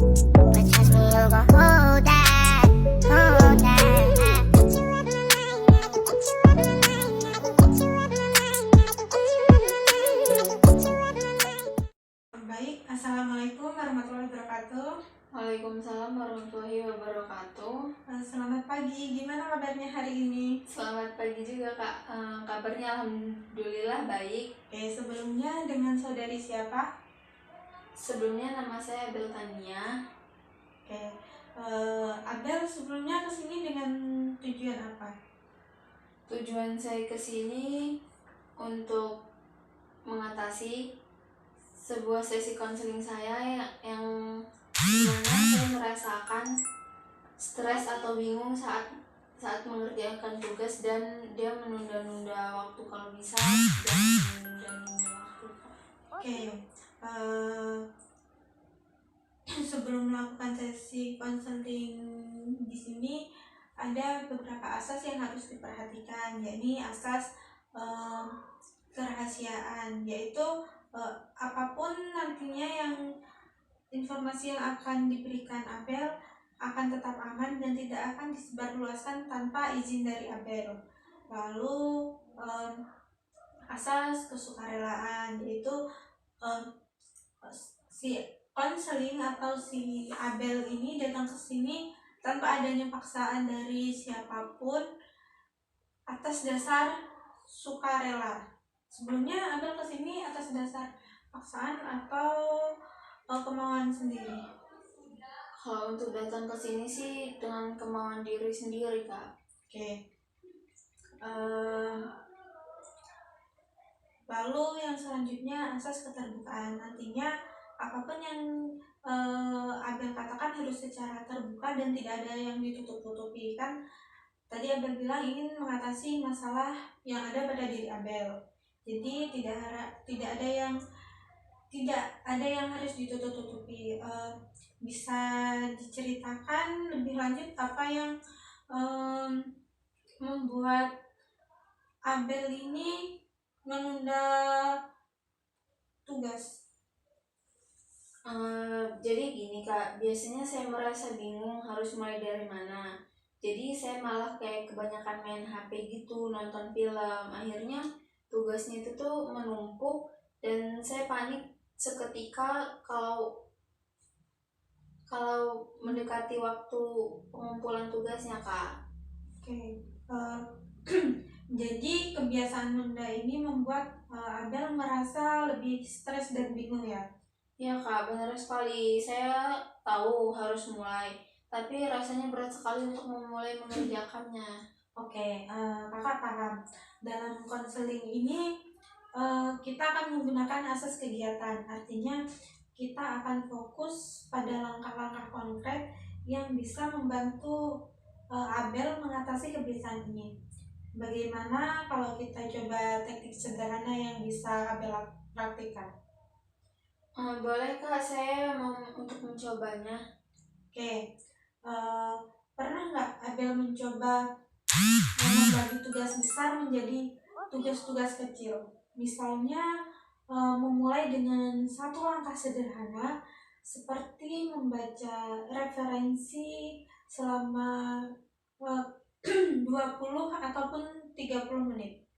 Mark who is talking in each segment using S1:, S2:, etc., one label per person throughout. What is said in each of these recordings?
S1: But trust me, you gon' hold that, hold that.
S2: Baik, Assalamualaikum warahmatullahi wabarakatuh.
S3: Waalaikumsalam warahmatullahi wabarakatuh.
S2: Selamat pagi, gimana kabarnya hari ini?
S3: Selamat pagi juga Kak. Kabarnya alhamdulillah baik.
S2: Oke, sebelumnya dengan saudari siapa?
S3: Sebelumnya nama saya Abel Tania.
S2: Oke, Abel sebelumnya kesini dengan tujuan apa?
S3: Tujuan saya kesini untuk mengatasi sebuah sesi konseling saya yang dimana saya merasakan stres atau bingung saat mengerjakan tugas dan dia menunda-nunda waktu kalau bisa dan menunda-nunda waktu.
S2: Oke, sebelum melakukan sesi konseling di sini ada beberapa asas yang harus diperhatikan, yakni asas kerahasiaan, yaitu apapun nantinya yang informasi yang akan diberikan Abel akan tetap aman dan tidak akan disebarluaskan tanpa izin dari Abel. Lalu asas kesukarelaan, yaitu si konseling atau si Abel ini datang ke sini tanpa adanya paksaan dari siapapun atas dasar sukarela. Sebelumnya Abel ke sini atas dasar paksaan atau kemauan sendiri?
S3: Kalau untuk datang ke sini sih dengan kemauan diri sendiri Kak.
S2: Oke. Lalu yang selanjutnya asas keterbukaan. Nantinya apapun yang Abel katakan harus secara terbuka dan tidak ada yang ditutup-tutupi. Kan tadi Abel bilang ingin mengatasi masalah yang ada pada diri Abel. Jadi tidak ada yang harus ditutup-tutupi. Bisa diceritakan lebih lanjut apa yang membuat Abel ini menunda tugas?
S3: Jadi gini Kak, biasanya saya merasa bingung harus mulai dari mana. Jadi saya malah kayak kebanyakan main HP gitu, nonton film. Akhirnya tugasnya itu tuh menumpuk dan saya panik seketika kalau mendekati waktu pengumpulan tugasnya Kak.
S2: Oke. Jadi kebiasaan menunda ini membuat Abel merasa lebih stres dan bingung ya?
S3: Ya Kak, benar sekali. Saya tahu harus mulai, tapi rasanya berat sekali untuk memulai mengerjakannya.
S2: Oke, kakak paham. Dalam konseling ini kita akan menggunakan asas kegiatan. Artinya kita akan fokus pada langkah-langkah konkret yang bisa membantu Abel mengatasi kebiasaan ini. Bagaimana kalau kita coba teknik sederhana yang bisa Abel praktikkan?
S3: Boleh Kak, saya mau untuk mencobanya.
S2: Oke, pernah nggak Abel mencoba membagi tugas besar menjadi tugas-tugas kecil? Misalnya memulai dengan satu langkah sederhana seperti membaca referensi selama 20 ataupun 30 menit.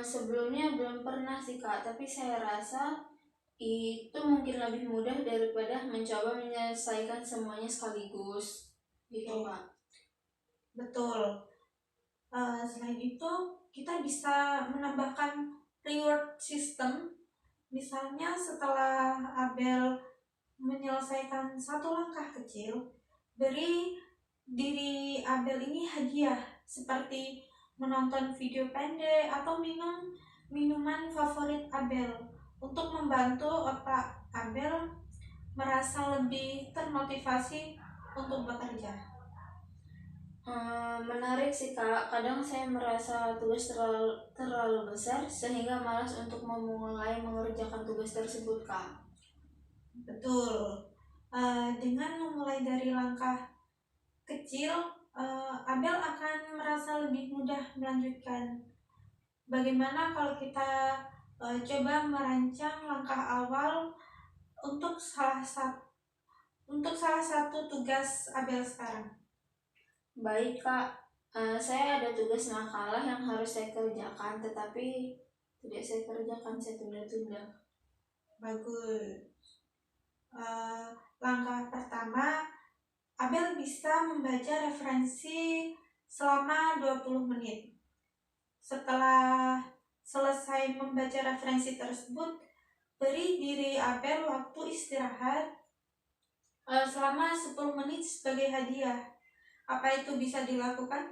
S3: Sebelumnya belum pernah sih Kak, tapi saya rasa itu mungkin lebih mudah daripada mencoba menyelesaikan semuanya sekaligus gitu Kak.
S2: Betul. Selain itu kita bisa menambahkan reward system. Misalnya setelah Abel menyelesaikan satu langkah kecil, beri diri Abel ini hadiah seperti menonton video pendek atau minum minuman favorit Abel untuk membantu otak Abel merasa lebih termotivasi untuk bekerja.
S3: Menarik sih Kak, kadang saya merasa tugas terlalu besar sehingga malas untuk memulai mengerjakan tugas tersebut Kak.
S2: Betul. Dengan memulai dari langkah kecil, Abel akan merasa lebih mudah melanjutkan. Bagaimana kalau kita coba merancang langkah awal untuk salah satu untuk salah satu tugas Abel sekarang.
S3: Baik Kak, saya ada tugas makalah yang harus saya kerjakan, tetapi tidak saya kerjakan, saya tunda-tunda.
S2: Bagus. Eh, Langkah pertama, Abel bisa membaca referensi selama 20 menit. Setelah selesai membaca referensi tersebut, beri diri Abel waktu istirahat selama 10 menit sebagai hadiah. Apa itu bisa dilakukan?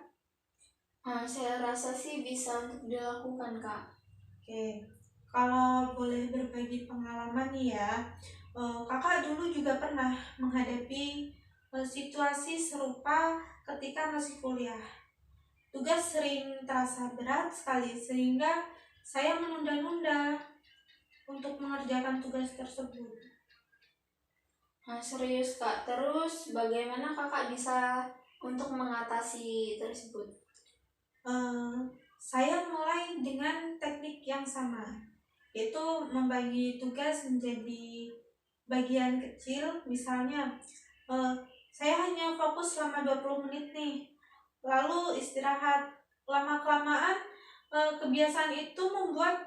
S3: Saya rasa sih bisa untuk dilakukan Kak.
S2: Oke, kalau boleh berbagi pengalaman nih ya, kakak dulu juga pernah menghadapi situasi serupa ketika masih kuliah. Tugas sering terasa berat sekali sehingga saya menunda-nunda untuk mengerjakan tugas tersebut.
S3: Serius Kak, terus bagaimana Kakak bisa untuk mengatasi tersebut?
S2: Saya mulai dengan teknik yang sama, yaitu membagi tugas menjadi bagian kecil. Misalnya, saya hanya fokus selama 20 menit nih, lalu istirahat. Lama-kelamaan, kebiasaan itu membuat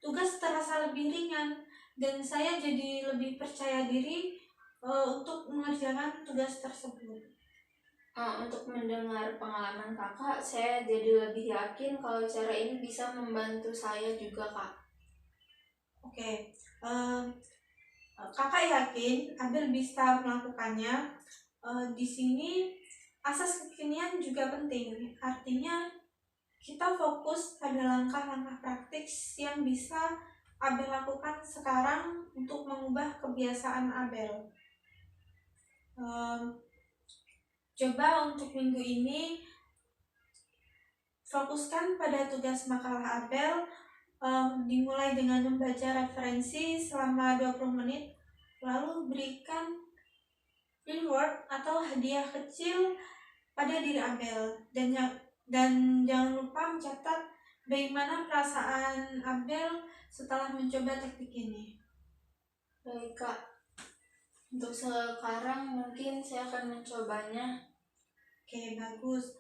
S2: tugas terasa lebih ringan, dan saya jadi lebih percaya diri untuk mengerjakan tugas tersebut.
S3: Untuk mendengar pengalaman Kakak, saya jadi lebih yakin kalau cara ini bisa membantu saya juga Kak.
S2: Oke, kakak yakin Abel bisa melakukannya? Di sini asas kekinian juga penting. Artinya kita fokus pada langkah-langkah praktis yang bisa Abel lakukan sekarang untuk mengubah kebiasaan Abel. Coba untuk minggu ini fokuskan pada tugas makalah Abel, dimulai dengan membaca referensi selama 20 menit, lalu berikan reward atau hadiah kecil pada diri Abel, dan jangan lupa mencatat bagaimana perasaan Abel setelah mencoba teknik ini.
S3: Baik Kak, untuk sekarang mungkin saya akan mencobanya.
S2: Oke, bagus.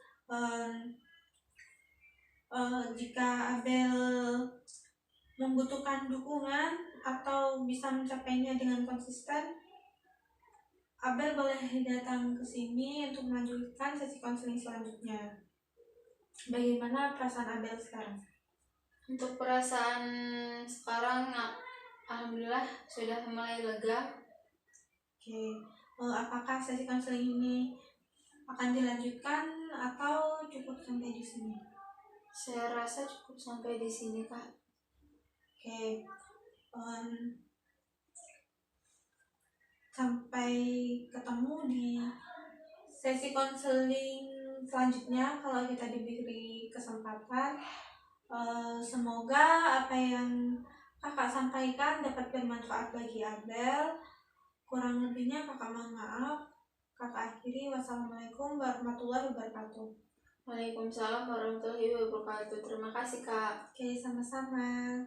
S2: Jika Abel membutuhkan dukungan atau bisa mencapainya dengan konsisten, Abel boleh datang ke sini untuk melanjutkan sesi konseling selanjutnya. Bagaimana perasaan Abel sekarang?
S3: Untuk perasaan sekarang, alhamdulillah sudah mulai lega.
S2: Oke, apakah sesi konseling ini akan dilanjutkan atau cukup sampai di sini?
S3: Saya rasa cukup sampai di sini Kak.
S2: Oke, sampai ketemu di sesi konseling selanjutnya kalau kita diberi kesempatan. Semoga apa yang kakak sampaikan dapat bermanfaat bagi Abel. Kurang lebihnya kakak mohon maaf. Kakak akhiri. Wassalamualaikum warahmatullahi wabarakatuh.
S3: Waalaikumsalam warahmatullahi wabarakatuh. Terima kasih Kak.
S2: Oke, sama-sama.